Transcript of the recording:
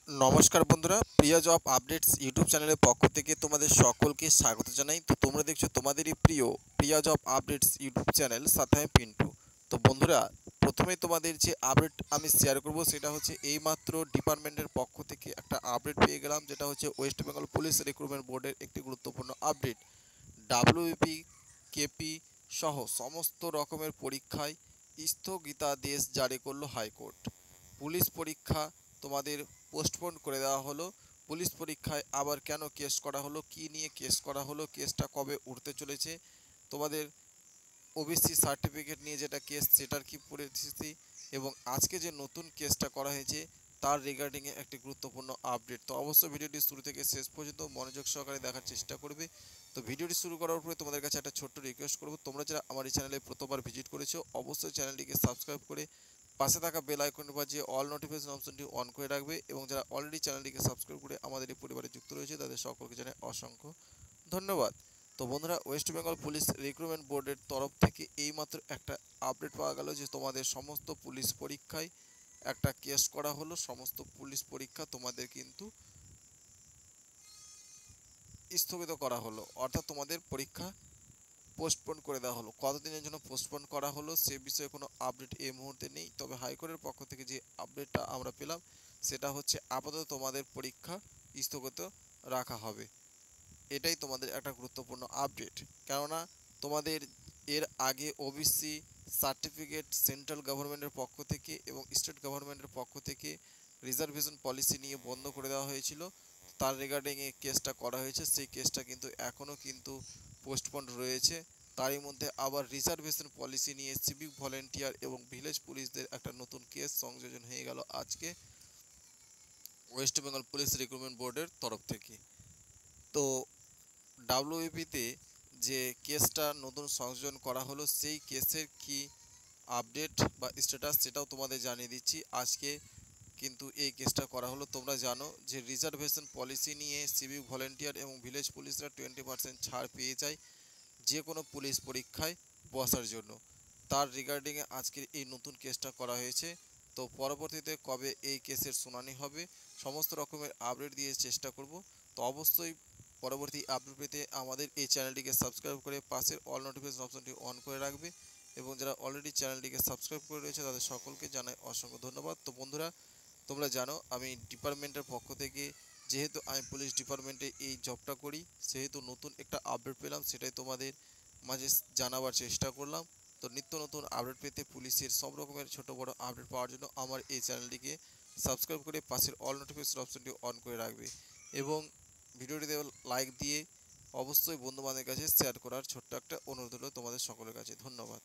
নমস্কার বন্ধুরা, প্রিয় জব আপডেটস ইউটিউব চ্যানেলের পক্ষ থেকে তোমাদের সকলকে স্বাগত জানাই। তো তোমরা দেখছো তোমাদেরই প্রিয় জব আপডেটস ইউটিউব চ্যানেল, সাথে আমি পিন্টু। তো বন্ধুরা, প্রথমেই তোমাদের যে আপডেট আমি শেয়ার করব সেটা হচ্ছে এইমাত্র ডিপার্টমেন্টের পক্ষ থেকে একটা আপডেট পেয়ে গেলাম, যেটা হচ্ছে ওয়েস্ট বেঙ্গল পুলিশ রিক্রুটমেন্ট বোর্ডের একটি গুরুত্বপূর্ণ আপডেট। ডাব্লিউপি, কেপি সহ সমস্ত রকমের পরীক্ষায় স্থগিতাদেশ জারি করলো হাইকোর্ট। পুলিশ পরীক্ষা তোমাদের পোস্টপোন করে দেওয়া হলো। পুলিশ পরীক্ষায় আবার কেন কেস করা হলো, কী নিয়ে কেস করা হলো, কেসটা কবে উঠতে চলেছে, তোমাদের ওবিসি সার্টিফিকেট নিয়ে যেটা কেস সেটার কি পরিস্থিতি, এবং আজকে যে নতুন কেসটা করা হয়েছে তার রিগার্ডিংয়ে একটি গুরুত্বপূর্ণ আপডেট। তো অবশ্যই ভিডিওটি শুরু থেকে শেষ পর্যন্ত মনোযোগ সহকারে দেখার চেষ্টা করবে। তো ভিডিওটি শুরু করার পরে তোমাদের কাছে একটা ছোট্ট রিকোয়েস্ট করবো, তোমরা যারা আমার এই চ্যানেলে প্রথমবার ভিজিট করেছো অবশ্যই চ্যানেলটিকে সাবস্ক্রাইব করে পাশে থাকা বেল আইকন বাজিয়ে অল নোটিফিকেশন অপশনটি অন করে রাখবে, এবং যারা অলরেডি চ্যানেলটিকে সাবস্ক্রাইব করে আমাদের এই পরিবারে যুক্ত রয়েছে তাদের সকলকে জানাই অসংখ্য ধন্যবাদ। তো বন্ধুরা, ওয়েস্ট বেঙ্গল পুলিশ রিক্রুটমেন্ট বোর্ডের তরফ থেকে এইমাত্র একটা আপডেট পাওয়া গেল যে তোমাদের সমস্ত পুলিশ পরীক্ষায় একটা কেস করা হলো। সমস্ত পুলিশ পরীক্ষা তোমাদের কিন্তু স্থগিত করা হলো, অর্থাৎ তোমাদের পরীক্ষা পোস্টপোন করে দেওয়া হলো। কতদিনের জন্য পোস্টপোন করা হলো সে বিষয়ে কোনো আপডেট এই মুহূর্তে নেই, তবে হাইকোর্টের পক্ষ থেকে যে আপডেটটা আমরা পেলাম সেটা হচ্ছে আপাতত তোমাদের পরীক্ষা স্থগিত রাখা হবে। এটাই তোমাদের একটা গুরুত্বপূর্ণ আপডেট, কেননা তোমাদের এর আগে ওবিসি সার্টিফিকেট সেন্ট্রাল গভর্নমেন্টের পক্ষ থেকে এবং স্টেট গভর্নমেন্টের পক্ষ থেকে রিজার্ভেশন পলিসি নিয়ে বন্ধ করে দেওয়া হয়েছিল। তার রিগার্ডিংয়ে কেসটা করা হয়েছে, সেই কেসটা কিন্তু এখনও কিন্তু পোস্টপন্ড রয়েছে। তারই মধ্যে আবার রিজার্ভেশন পলিসি নিয়ে সিভিক ভলেন্টিয়ার এবং ভিলেজ পুলিশদের একটা নতুন কেস সংযোজন হয়ে গেল আজকে ওয়েস্ট বেঙ্গল পুলিশ রিক্রুটমেন্ট বোর্ডের তরফ থেকে। তো ডাব্লিউপিতে যে কেসটা নতুন সংযোজন করা হলো সেই কেসের কি আপডেট বা স্ট্যাটাস সেটাও তোমাদের জানিয়ে দিচ্ছি। আজকে কিন্তু এই কেসটা করা হলো। তোমরা জানো যে রিজার্ভেশন পলিসি নিয়ে সিভিক ভলেন্টিয়ার এবং ভিলেজ পুলিশরা 20% ছাড় পেয়ে যায় যে কোনো পুলিশ পরীক্ষায় বসার জন্য। তার রিগার্ডিংয়ে আজকের এই নতুন কেসটা করা হয়েছে। তো পরবর্তীতে কবে এই কেসের শুনানি হবে সমস্ত রকমের আপডেট দিয়ে চেষ্টা করব। তো অবশ্যই পরবর্তী আপডেট পেতে আমাদের এই চ্যানেলটিকে সাবস্ক্রাইব করে পাশের অল নোটিফিকেশন অপশনটি অন করে রাখবে, এবং যারা অলরেডি চ্যানেলটিকে সাবস্ক্রাইব করে রয়েছে তাদের সকলকে জানাই অসংখ্য ধন্যবাদ। তো বন্ধুরা, তোমরা জানো আমি ডিপার্টমেন্টের পক্ষ থেকে, যেহেতু আমি পুলিশ ডিপার্টমেন্টে এই জবটা করি, সেহেতু নতুন একটা আপডেট পেলাম সেটাই তোমাদের মাঝে জানাবার চেষ্টা করলাম। তো নিত্য নতুন আপডেট পেতে পুলিশের সব রকমের ছোট বড় আপডেট পাওয়ার জন্য আমার এই চ্যানেলটিকে সাবস্ক্রাইব করে পাশের অল নোটিফিকেশন অপশনটি অন করে রাখবে, এবং ভিডিওটিতে লাইক দিয়ে অবশ্যই বন্ধু বান্ধবের কাছে শেয়ার করার ছোট্ট একটা অনুরোধ হলো তোমাদের সকলের কাছে। ধন্যবাদ।